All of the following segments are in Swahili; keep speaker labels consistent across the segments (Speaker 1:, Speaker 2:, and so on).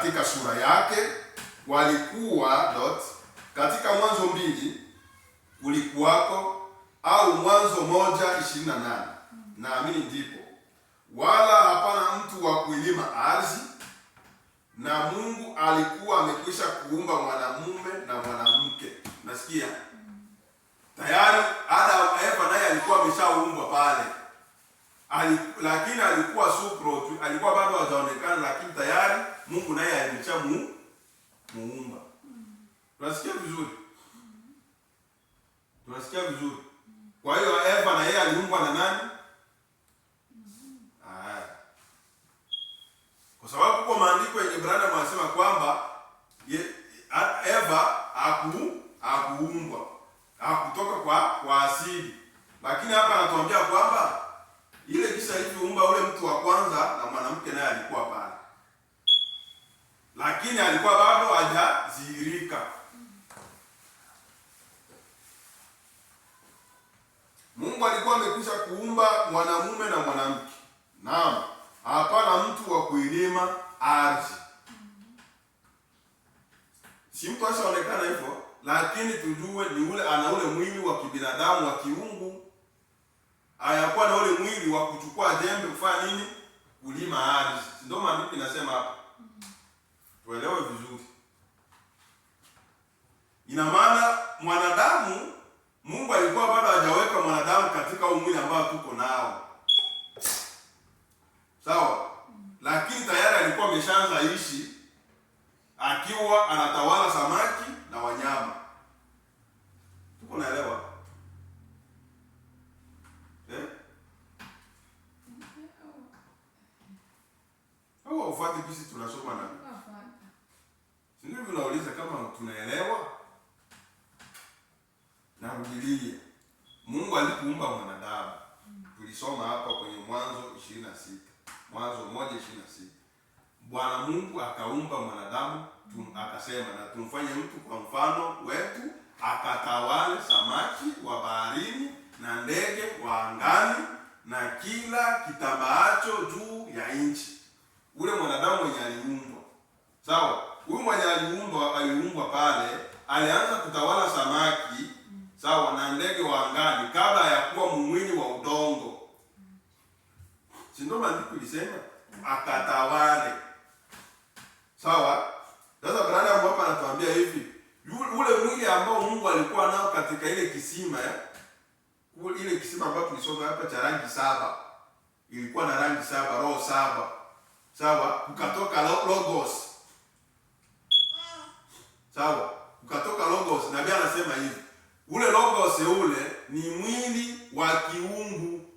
Speaker 1: katika sura yake, walikuwa katika Mwanzo 2 kulikuwako, au Mwanzo 1:28 naamini ndipo, wala hapana mtu wa kuilima ardhi, na Mungu alikuwa amekwisha kuumba mwanamume na mwanamke. Nasikia tayari Adam Eva naye alikuwa ameshaumbwa pale, lakini alikuwa supro, alikuwa bado hajaonekana, lakini tayari Mungu naye muumba. Tunasikia vizuri? Tunasikia vizuri? Kwa hiyo Eva na yeye aliumbwa na nani? Kwa sababu kwa maandiko ya Ibrania wanasema kwamba Eva hakuumbwa, hakutoka kwa asili. Lakini hapa anatuambia kwamba ile kisa ilivyoumba ule mtu wa kwanza na mwanamke naye alikuwa pale, lakini alikuwa bado hajadhihirika. Mungu alikuwa amekwisha kuumba mwanamume na mwanamke. Naam, hapana mtu wa kuilima ardhi. Si mtu ashaonekana hivyo, lakini tujue ni ule ana ule mwili wa kibinadamu wa kiungu. Hayakuwa na ule mwili wa kuchukua jembe kufanya nini? Kulima ardhi. Ndio maandiko inasema hapa. Tuelewe vizuri. Ina maana mwanadamu, Mungu alikuwa bado hajaweka mwanadamu katika mwili ambao tuko nao. Sawa? Lakini tayari alikuwa ameshaanza ishi akiwa anatawala samaki na wanyama. Tuko naelewa? Au ufuate kisi tunasoma na. Sisi tunauliza kama tunaelewa. Narudilia. Mungu alipoumba mwanadamu. Tulisoma hapa kwenye Mwanzo 26. Mwanzo 1:26. Bwana Mungu akaumba mwanadamu, akasema na tumfanye mtu kwa mfano wetu, akatawale samaki wa baharini na ndege wa angani na kila kitambaacho juu ya nchi. Ule mwanadamu mwenye aliumbwa. Sawa? Huyu mwenye aliumbwa pale, alianza kutawala samaki, sawa, na ndege wa angani kabla ya kuwa mwili wa udongo. Si ndio maandiko ilisema akatawale. Sawa? Sasa Bwana hapa anatuambia hivi, ule mwili ambao Mungu alikuwa nao katika ile kisima ile kisima ambayo tulisoma hapa cha rangi 7. Ilikuwa na rangi 7, roho 7. Sawa? Ukatoka logos. Sawa? Ukatoka logos. Nabii anasema hivi, ule logos ule ni mwili wa kiungu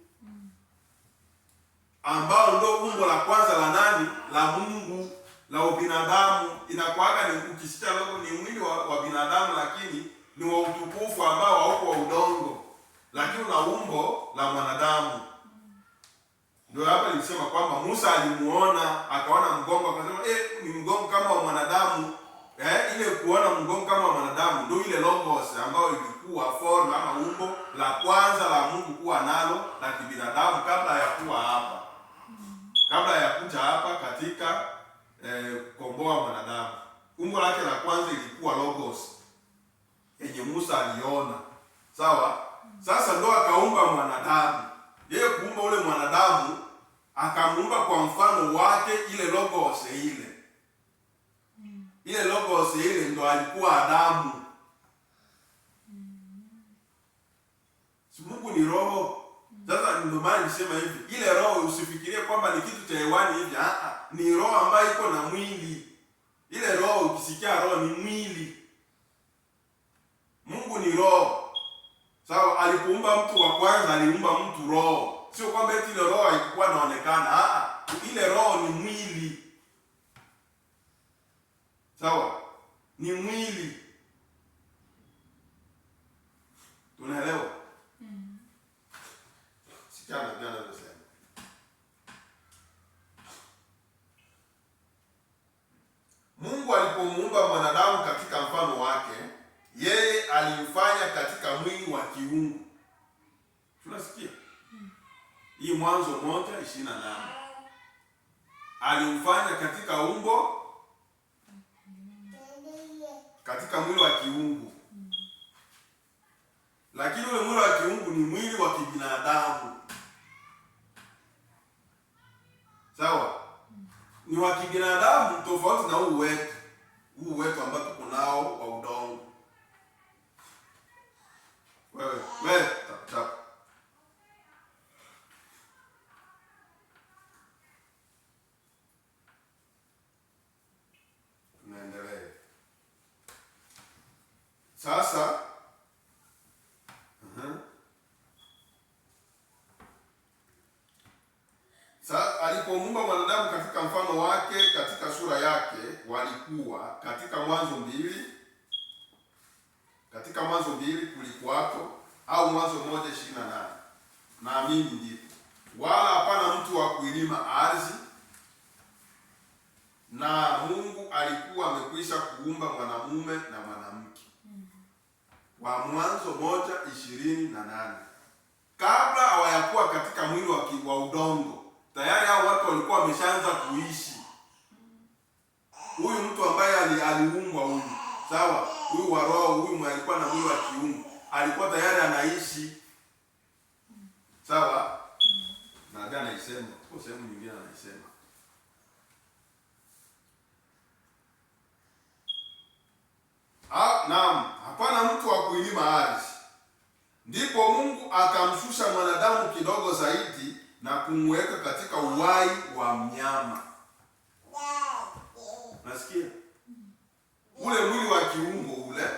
Speaker 1: ambao ndio umbo la kwanza la nani? La Mungu, la ubinadamu. Inakuaga ni ukisikia logo ni mwili wa binadamu, lakini ni wa utukufu ambao hauko wa udongo, lakini una umbo la mwanadamu. Ndio hapa nilisema kwamba Musa alimuona, akaona mgongo, akasema ni mgongo kama wa mwanadamu. Ile kuona mgongo kama wa mwanadamu ndio ile logos ambayo ilikuwa form ama umbo la kwanza la Mungu kuwa nalo la kibinadamu kabla ya kuwa hapa. Kabla ya kuja hapa katika kukomboa mwanadamu. Umbo lake la kwanza ilikuwa logos yenye Musa aliona. Sawa? Sasa ndo akaumba mwanadamu. Yeye kuumba ule mwanadamu, akamuumba kwa mfano wake, ile logos ile. Ile logos ile ndo alikuwa Adamu. Si Mungu ni roho. Sasa ndio maana nisema hivi, ile roho usifikirie kwamba ni kitu cha hewani hivi. Ni roho ambayo iko na mwili. Ile roho ukisikia roho ni mwili. Mungu ni roho. Sawa, alipoumba mtu wa kwanza aliumba mtu roho. Sio kwamba eti ile roho haikuwa inaonekana. Ile roho ni mwili. Sawa? Ni mwili. Tunaelewa? Sikiana jana nasema. Mungu alipomuumba mwanadamu katika mfano wake, yeye alimfanya katika mwili wa kiungu. Tunasikia? Hii Mwanzo 1:28. Alimfanya katika umbo wa kibinadamu tofauti na huu wetu. Huu wetu ambao tuko nao wa udongo. Wewe tap. Tunaendelea. Sasa alipomuumba mwanadamu katika mfano wake, katika sura yake, walikuwa katika Mwanzo 2. Katika Mwanzo 2 kulikuwako, au Mwanzo 1:28. Na mimi ndipo. Wala hapana mtu wa kuilima ardhi, na Mungu alikuwa amekwisha kuumba mwanamume na mwanamke. Wa Mwanzo 1:28. Kabla hawayakuwa katika mwili wa udongo, tayari hao watu walikuwa wameshaanza kuishi. Huyu mtu ambaye aliumbwa huyu, sawa, huyu wa roho, huyu alikuwa na mwili wa kiungu, alikuwa tayari anaishi. Sawa? Na gani anaisema? Kwa sehemu nyingine anaisema. Naam, hapana mtu wa kuilima ardhi. Ndipo Mungu akamshusha mwanadamu kidogo zaidi na kumweka katika uhai wa mnyama. Nasikia? Ule mwili wa kiungo ule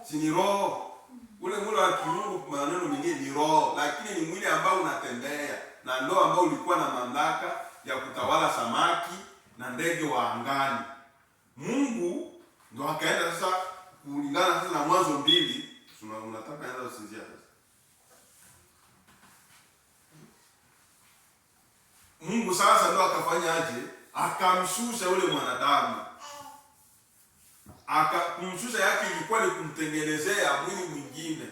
Speaker 1: si ni roho. Ule mwili wa kiungo kwa maneno mengine ni roho, lakini ni mwili ambao unatembea na ndio ambao ulikuwa na mamlaka ya kutawala samaki na ndege wa angani. Mungu ndo akaenda sasa kulingana sasa na Mwanzo 2, unataka anza usinzia sasa. Mungu sasa ndo akafanya aje? Akamshusha ule mwanadamu. Kumshusha yake ilikuwa ni kumtengenezea mwili mwingine.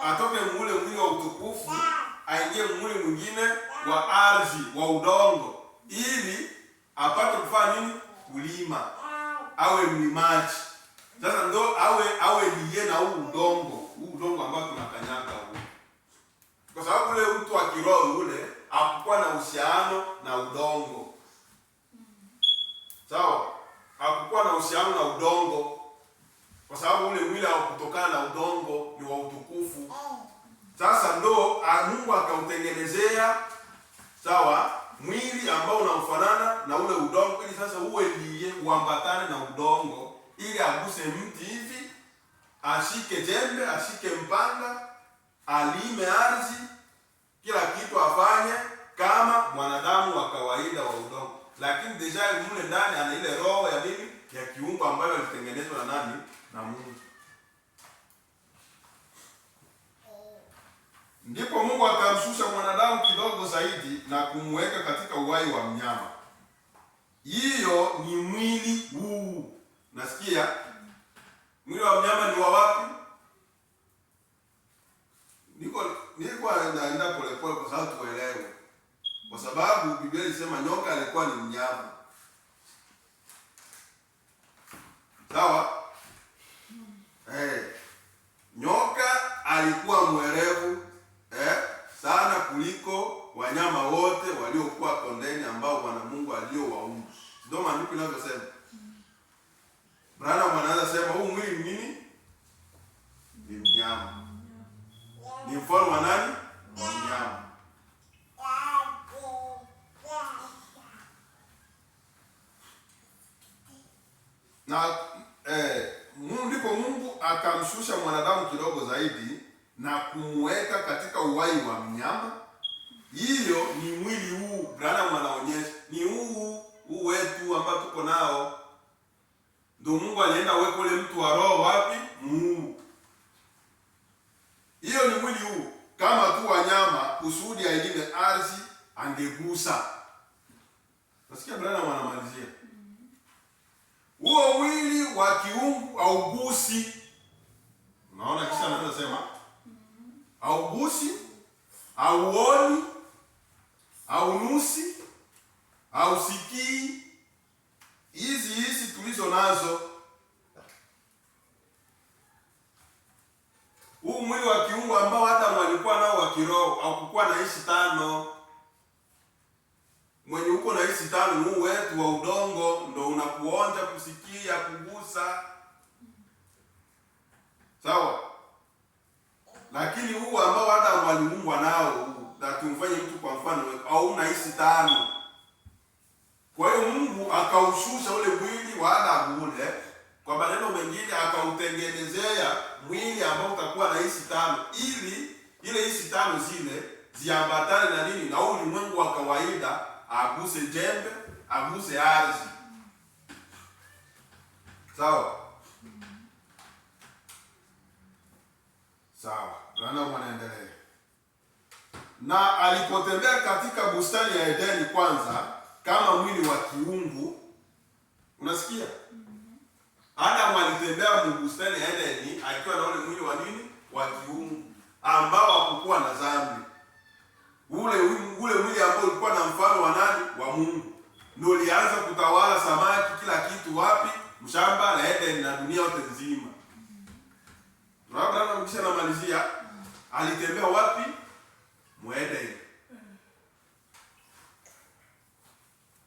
Speaker 1: Atoke mule mwili wa utukufu, aingie mwili mwingine wa ardhi, wa udongo, ili apate kufanya nini? Kulima. Awe mlimaji. Sasa ndo awe liye na huu udongo ambao tunakanyaga huu. Kwa sababu ule mtu wa kiroho ule hakukuwa na uhusiano na udongo. Sawa? Hakukuwa na uhusiano na udongo. Kwa sababu ule mwili haukutokana na udongo, ni wa utukufu. Sasa ndo Mungu akautengenezea, sawa, mwili ambao unamfanana na ule udongo, ili sasa uwe liye, uambatane na udongo, ili aguse mti hivi, ashike jembe, ashike mpanga, alime ardhi, kila kitu afanye kama mwanadamu wa kawaida wa udongo. Lakini deja mule ndani ana ile roho ya nini? Ya kiungo ambayo ilitengenezwa na nani? Na Mungu. Ndipo Mungu akamshusha mwanadamu kidogo zaidi na kumweka katika uhai wa mnyama. Hiyo ni mwili huu. Nasikia? Mwili wa mnyama ni wa wapi? Niko naenda polepole kwa sababu tuelewe. Kwa sababu Biblia inasema nyoka alikuwa ni mnyama. Sawa? Nyoka alikuwa mwerevu sana kuliko wanyama wote waliokuwa kondeni ambao Bwana Mungu aliowaumba. Ndio maandiko yanavyosema. Bwana anaweza sema huu mwili ni nini? Ni mnyama. Ni mfano wa nani? Mnyama. Na ndipo Mungu akamshusha mwanadamu kidogo zaidi na kumweka katika uhai wa mnyama. Hiyo ni mwili huu Branham anaonyesha. Ni huu wetu ambao tuko nao. Ndio Mungu alienda weka ule mtu wa roho wapi? Mungu. Hiyo ni mwili huu. Kama tu wanyama kusudi ailime ardhi angegusa. Nasikia Branham anamalizia. Huo mwili wa kiungu haugusi. Unaona kisha anasema haugusi, hauoni, haunusi, hausikii. Hizi tulizo nazo. Huu mwili wa kiungu ambao hata walikuwa nao wa kiroho haukukuwa na ishi tano. mwenye uko na hisi tano huu wetu wa udongo ndo unakuonja, kusikia, kugusa. Sawa? Lakini huu ambao hata waliumbwa nao na tumfanye mtu kwa mfano au una hisi tano. Kwa hiyo Mungu akaushusha ule mwili wa Adamu ule, kwa maneno mengine akautengenezea mwili ambao utakuwa na hisi tano, ili ile hisi tano zile ziambatane na nini? Na ulimwengu wa kawaida, aguse jembe, aguse ardhi. Sawa? Sawa. Bwana mwanaendelea. Na alipotembea katika bustani ya Edeni kwanza kama mwili wa kiungu. Unasikia? Adamu alitembea mu bustani ya Edeni akiwa na ule mwili wa nini? Wa kiungu, ambao hakukuwa na dhambi. Ule mwili ambao ulikuwa na mfano wa nani? Wa Mungu. Ndio ulianza kutawala samaki, kila kitu wapi? Mshamba la Edeni na dunia yote nzima. Tunaona mkisha namalizia, alitembea wapi? Edeni.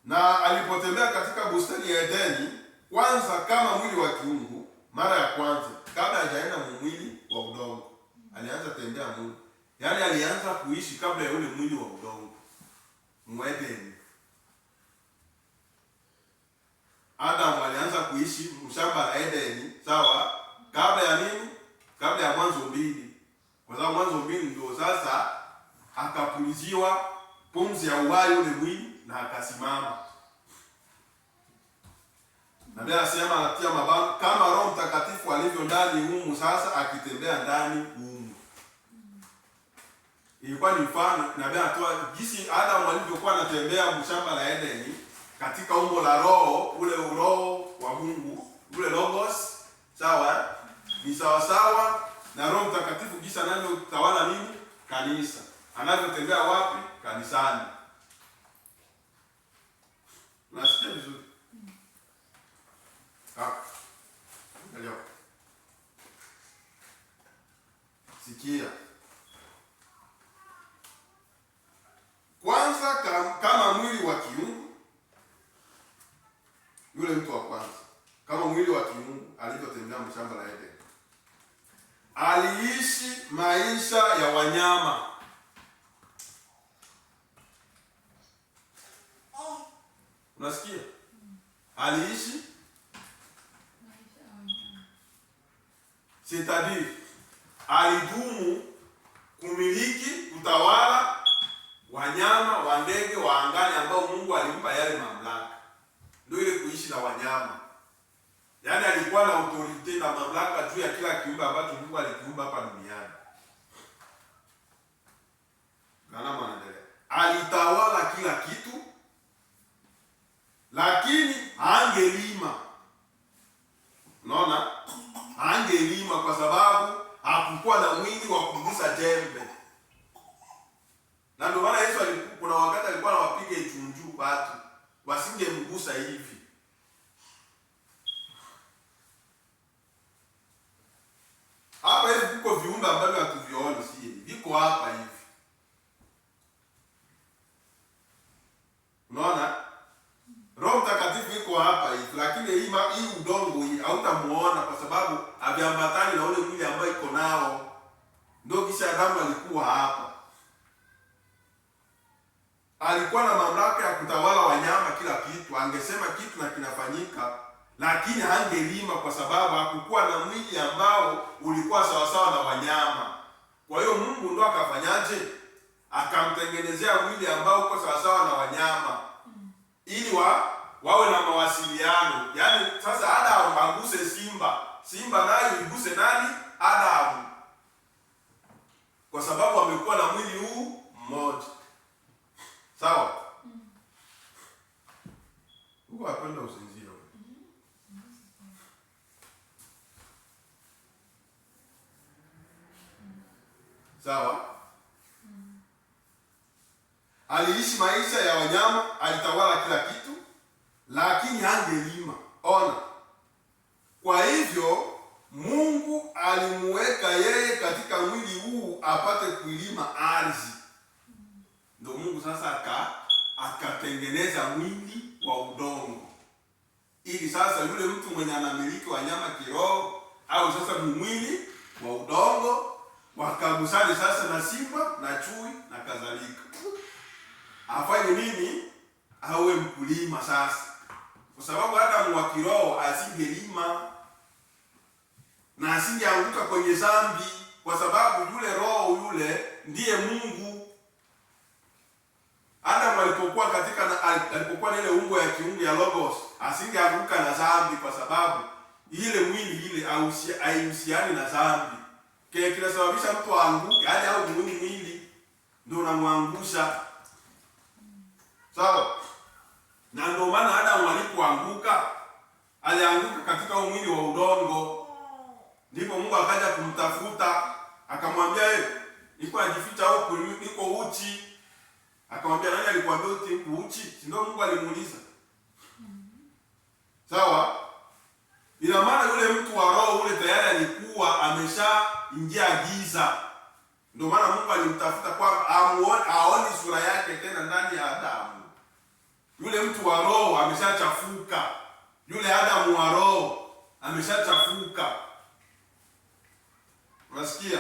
Speaker 1: Na alipotembea katika bustani ya Edeni kwanza kama mwili wa kiungu mara ya kwanza, kabla hajaenda mwili wa udongo, alianza tembea mwili. Yaani alianza kuishi kabla ya ule mwili wa udongo. Edeni. Adamu alianza kuishi mshamba la Edeni, sawa? Kabla ya nini? Kabla ya Mwanzo 2. Kwa sababu Mwanzo 2 ndio sasa akapuliziwa pumzi ya uhai ule mwili na akasimama. Na Biblia inasema anatia mabawa kama Roho Mtakatifu alivyo ndani humu sasa akitembea ndani humu. Ilikuwa ni mfano na Biblia inatoa jinsi Adamu alivyokuwa anatembea mshamba la Edeni katika umbo la roho, ule roho wa Mungu, ule logos, sawa? Ni sawa sawa na Roho Mtakatifu jinsi anavyotawala nini? Kanisa. Anavyotembea wapi? Kanisani. Unasikia vizuri? Ndio. Sikia. Kwanza kama mwili wa kiungu, yule mtu wa kwanza kama mwili wa kiungu alivyotembea mshamba la Edeni, aliishi maisha ya wanyama. Unasikia? Aliishi maisha ya wanyama. C'est-à-dire alidumu kumiliki, kutawala wanyama wa ndege wa angani ambao Mungu alimpa yale mamlaka. Ndio ile kuishi na wanyama. Yaani alikuwa na autorite na mamlaka juu ya kila kiumbe ambacho Mungu alikiumba hapa duniani. Kana mwanaendelea. Alitawala kila kitu, lakini hangelima. Unaona? Hangelima kwa sababu hakukuwa na mwili wa kugusa jembe. Na ndio maana Yesu kuna wakati alikuwa anawapiga chunju watu wasingemgusa hivi. Hapa hivi kuko viumbe ambavyo hatuvioni si viko hapa hivi. Unaona? Roho Mtakatifu iko hapa hivi, lakini hii udongo hii hautamuona kwa sababu haviambatani na ule mwili ambao iko nao. Ndio kisha Adamu alikuwa hapa. Alikuwa na mamlaka ya kutawala wanyama, kila kitu. Angesema kitu na kinafanyika, lakini hangelima kwa sababu hakukuwa na mwili ambao ulikuwa sawasawa na wanyama. Kwa hiyo Mungu ndo akafanyaje? Akamtengenezea mwili ambao uko sawasawa na wanyama ili wawe na mawasiliano. Yaani sasa Adamu aguse simba, simba nayo iguse nani? Adamu. Kwa sababu wamekuwa na mwili huu mmoja. Sawa? Huko apenda usinzio. Sawa? Aliishi maisha ya wanyama, alitawala kila kitu, lakini hangelima. Ona. Kwa hivyo Mungu alimuweka yeye katika mwili huu apate kuilima ardhi. Ndio Mungu sasa akatengeneza mwili wa udongo, ili sasa yule mtu mwenye anamiliki wanyama kiroho au sasa ni mwili wa udongo, wakagusane sasa na simba na chui na kadhalika. Afanye nini? Awe mkulima sasa, kwa sababu Adamu wa kiroho asingelima na asingeanguka kwenye dhambi, kwa sababu yule roho yule ndiye Mungu. Adamu alipokuwa na ile umbo ya kiungu ya logos, asingeanguka na dhambi, kwa sababu ile mwili ile haihusiani na dhambi. Kile kinasababisha mtu aanguke hadi au mwili ndio unamwangusha. Sawa? Na ndio maana Adamu alipoanguka, alianguka katika mwili wa udongo. Ndipo Mungu akaja kumtafuta, akamwambia niko najificha huko, niko uchi. Akamwambia, nani alikwambia uko uchi? Si ndio Mungu alimuuliza. Sawa? Ina maana yule mtu wa roho ule tayari alikuwa ameshaingia giza. Ndio maana Mungu alimtafuta kwa aone sura yake tena ndani ya Adamu. Yule mtu wa roho ameshachafuka. Yule Adamu wa roho ameshachafuka. Unasikia?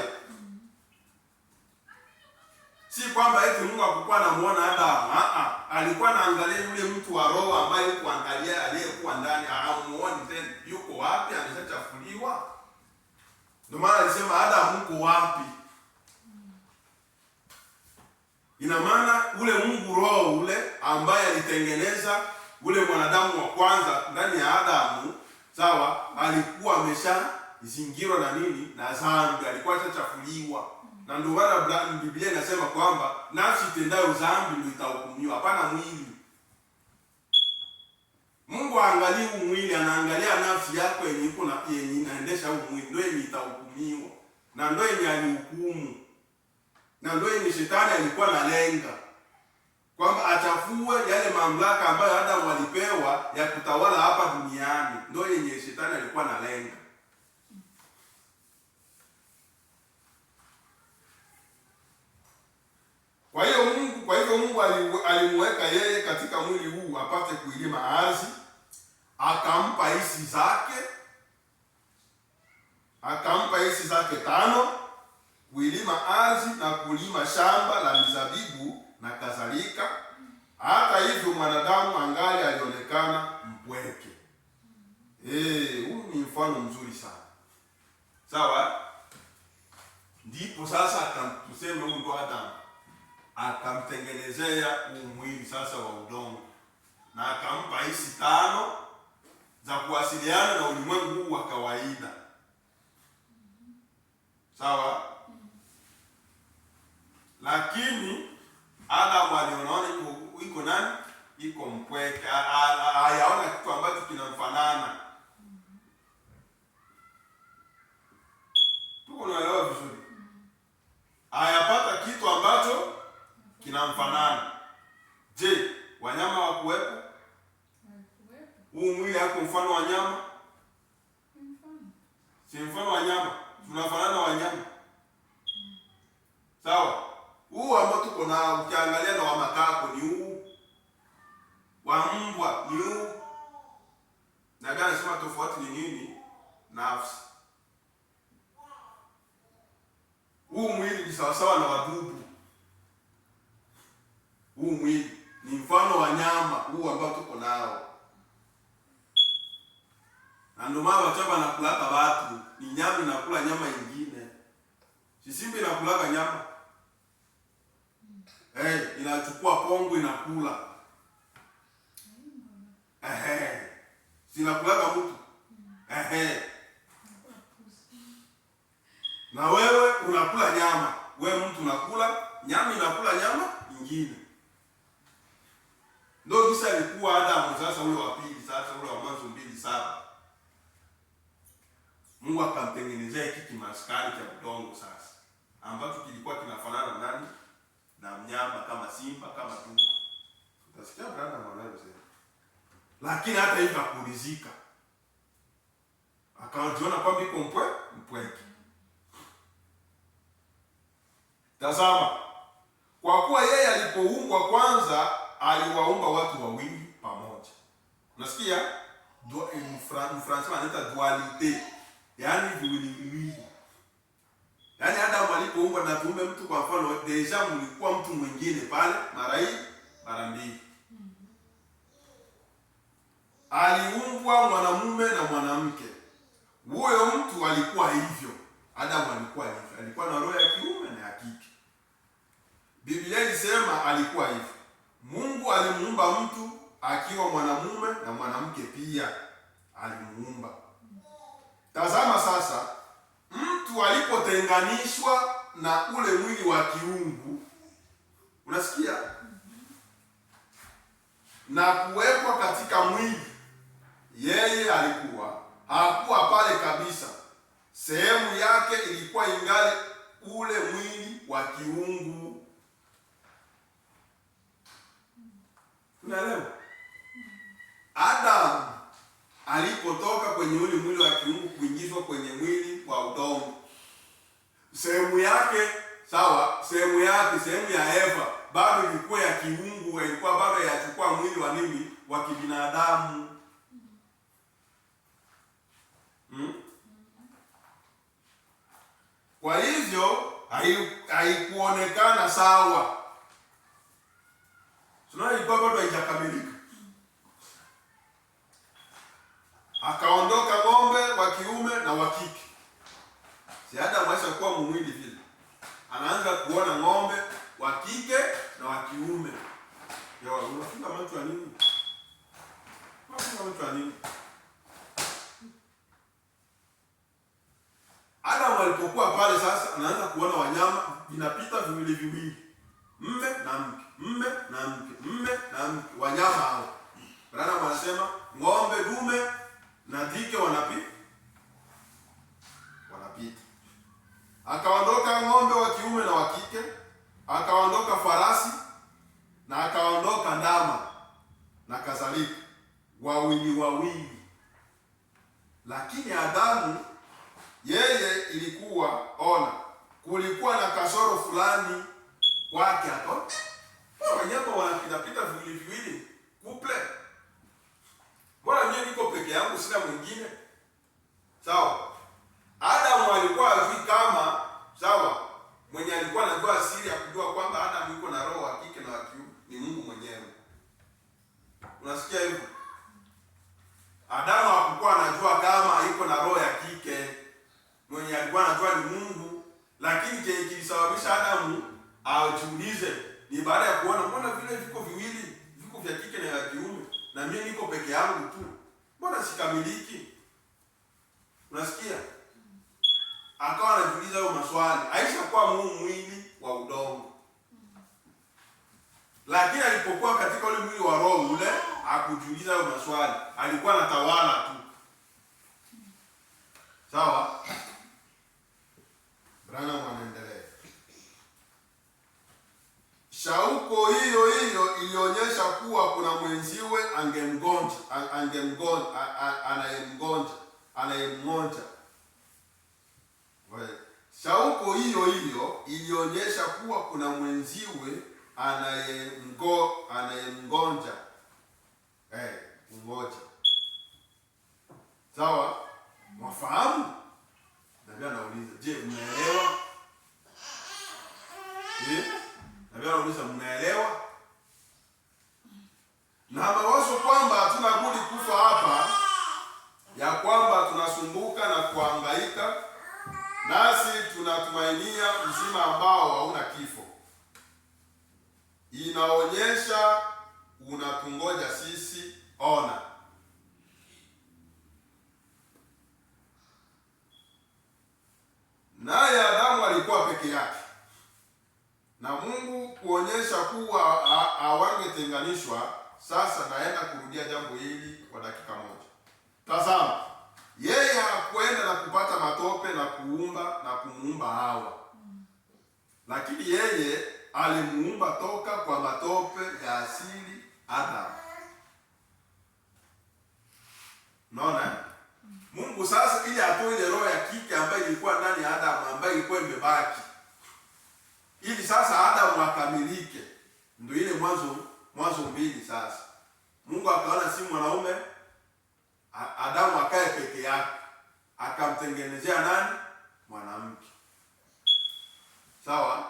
Speaker 1: Si kwamba eti Mungu hakuwa anamuona Adamu. Alikuwa anaangalia yule mtu wa roho ambaye yuko angalia aliyekuwa ndani, amuone tena yuko wapi, ameshachafuliwa. Ndio maana alisema Adamu uko wapi? Ina maana ule Mungu roho ule ambaye alitengeneza ule mwanadamu wa kwanza ndani ya Adamu, sawa, alikuwa ameshazingirwa na nini? Na dhambi, alikuwa ashachafuliwa. Na ndio maana Biblia inasema kwamba nafsi itendayo dhambi ndio itahukumiwa, hapana mwili. Mungu haangalii mwili, anaangalia nafsi yako yenye iko na yenye inaendesha mwili, ndio yenye itahukumiwa. Na ndio yenye alihukumu. Na ndio yenye shetani alikuwa analenga, kwamba achafue yale mamlaka ambayo Adamu alipewa ya kutawala hapa duniani. Ndio yenye shetani alikuwa analenga. Kwa hivyo Mungu alimweka yeye katika mwili huu apate kuilima ardhi, akampa hisi zake 5 kuilima ardhi na kulima shamba la mizabibu na kadhalika. Hata hivyo mwanadamu angali alionekana mpweke. Huu ni mfano mzuri sana. Sawa? Ndipo sasa tuseme huyu ndo Adamu akamtengenezea mwili sasa wa udongo, na akampa hisi 5 za kuwasiliana na ulimwengu huu wa kawaida. Sawa? Lakini Adamu aliona iko nani? Iko mpweke. Hayaona kitu ambacho kinamfanana. Tuko naelewa vizuri? Hayapata kitu ambacho kinamfanana. Je, wanyama wakuwepo? Huu mwili hapo mfano wa nyama? Si mfano wa nyama. Tunafanana wanyama. Sawa? Huu ambao tuko na ukiangalia na wa makako ni huu. Wa mbwa ni huu. Na gani sema tofauti ni nini? Nafsi. Huu mwili ni sawasawa na wadudu. Huu mwili ni mfano wa nyama huu ambao tuko nao. Na ndio maana wachaba nakulaka watu, ni nyama inakula nyama nyingine. Si simba inakulaka nyama. Inachukua pongo inakula. Sinakulaka mtu. Na wewe unakula nyama. Wewe mtu unakula nyama, inakula nyama nyingine. Ndio kisa alikuwa Adamu sasa ule wa pili, sasa ule wa Mwanzo 2:7. Mungu akamtengenezea hiki kimaskani cha udongo sasa, ambacho kilikuwa kinafanana nani? Na mnyama kama simba, kama dubu. Utasikia branda maneno sasa. Lakini hata hivyo hakuridhika. Akajiona kwamba iko mpweke. Tazama, kwa kuwa yeye alipoumbwa kwanza aliwaumba watu wawili pamoja. Unasikia? Mfransa wanaita dualite, yaani viwili. Yaani Adamu alipoumbwa na tuumbe mtu kwa mfano, deja mlikuwa mtu mwingine pale mara mbili. Aliumbwa mwanamume na mwanamke. Huyo mtu alikuwa hivyo. Adamu alikuwa hivyo. Alikuwa na roho ya kiume na ya kike. Biblia ilisema alikuwa hivyo. Mungu alimuumba mtu akiwa mwanamume na mwanamke pia alimuumba. Tazama sasa, mtu alipotenganishwa na ule mwili wa kiungu, unasikia? Na kuwekwa katika mwili, yeye hakuwa pale kabisa. Sehemu yake ilikuwa ingali ule mwili wa kiungu. Unaelewa? Adamu alipotoka kwenye ule mwili wa kiungu kuingizwa kwenye mwili wa udongo, sehemu yake sehemu ya Eva bado ilikuwa ya kiungu, ilikuwa bado yachukua mwili wa nini? Wa kibinadamu. Kwa hivyo haikuonekana sawa. Tunaona ilikuwa bado haijakamilika. Akaondoka ng'ombe wa kiume na wa kike. Si Adamu alishakuwa mwili vile. Anaanza kuona ng'ombe wa kike na wa kiume. Unafunga macho ya nini? Adamu alipokuwa pale sasa, anaanza kuona wanyama vinapita viwili. Mme na mke. Wanyama hao. Bwana anasema ng'ombe dume na dike wanapita. Akaondoka ng'ombe wa kiume na wa kike, akaondoka farasi na akaondoka ndama na kadhalika, wawili. Lakini Adamu yeye kulikuwa na kasoro fulani kwake hapo. Wanyama wanapita viwili couple. Bora mimi niko peke yangu, sina mwingine. Sawa? Adamu alikuwa ajui kama mwenye alikuwa anajua siri ya kujua kwamba Adamu yuko na roho wa kike na wa kiume ni Mungu mwenyewe. Unasikia hivyo? Adamu hakuwa anajua kama yuko na roho ya kike. Mwenye alikuwa anajua ni Mungu, lakini kilisababisha Adamu ajiulize ni baada ya kuona mbona vile viko viwili, viko vya kike na vya kiume na mimi niko peke yangu tu. Mbona sikamiliki? Unasikia? Akawa anajiuliza hayo maswali. Aisha kwa mwili wa udongo. Lakini alipokuwa katika ule mwili wa roho ule, hakujiuliza hayo maswali. Alikuwa anatawala tu. Sawa? Bwana anaendelea. Shauko hiyo ilionyesha kuwa kuna mwenziwe anayemngonja. Shauko hiyo ilionyesha kuwa kuna mwenziwe anayemngonja. Ngoja. Sawa? Mwafahamu? Nabii anauliza, je, mnaelewa? Nabii anauliza, mnaelewa? Na mawazo kwamba hatuna budi kufa hapa, ya kwamba tunasumbuka na kuhangaika, nasi tunatumainia uzima ambao hauna kifo. Inaonyesha unatungoja sisi. Ona. Naye Adamu alikuwa peke yake. Na Mungu kuonyesha kuwa hawangetenganishwa, sasa naenda kurudia jambo hili kwa dakika moja. Tazama, yeye hakwenda na kupata matope na kumuumba Hawa. Lakini yeye alimuumba toka kwa matope ya asili Adamu. Unaona? Mungu sasa ili atoe ile roho ya kike ambayo ilikuwa ndani ya Adamu, ambayo ilikuwa imebaki, ili sasa Adamu akamilike. Ndio ile mwanzo Mwanzo 2. Sasa Mungu akaona si mwanaume Adamu akae peke yake, akamtengenezea nani? Mwanamke. Sawa?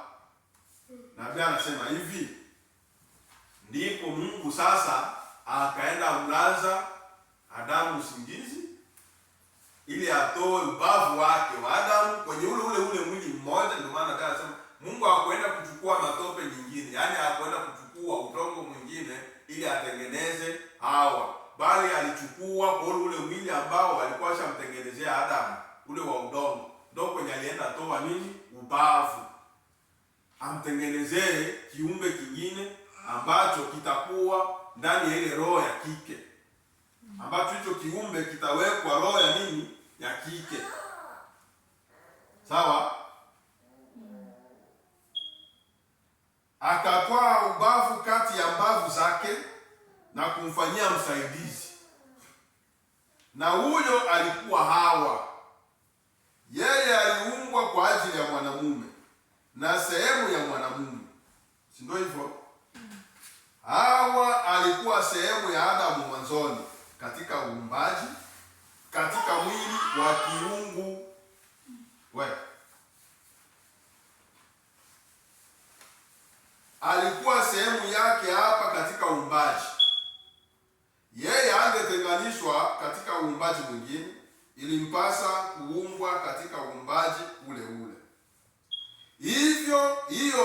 Speaker 1: Na Biblia anasema hivi, ndipo Mungu sasa akaenda amlaza Adamu usingizi ili atoe ubavu wake wa Adamu kwenye ule mwili mmoja. Ndio maana Biblia anasema Mungu hakwenda kuchukua matope nyingine, yaani hakwenda kuchukua udongo mwingine ili atengeneze Hawa, bali alichukua kwa ule mwili ambao alikuwa ashamtengenezea Adamu, ule wa udongo. Ndio kwenye alienda toa nini? Ubavu, amtengenezee kiumbe kingine ambacho kitakuwa ndani ya ile roho ya kike, ambacho hicho kiumbe kitawekwa roho ya nini? Ya kike. Sawa? Akatwaa ubavu kati ya mbavu zake na kumfanyia msaidizi, na huyo alikuwa Hawa. Yeye aliumbwa kwa ajili ya mwanamume na sehemu ya mwanamume, si ndio hivyo? Hawa alikuwa sehemu ya Adamu mwanzoni katika uumbaji, katika mwili wa kiungu. Alikuwa sehemu yake hapa katika uumbaji. Yeye angetenganishwa katika uumbaji mwingine, ilimpasa kuumbwa katika uumbaji ule ule. Hivyo hiyo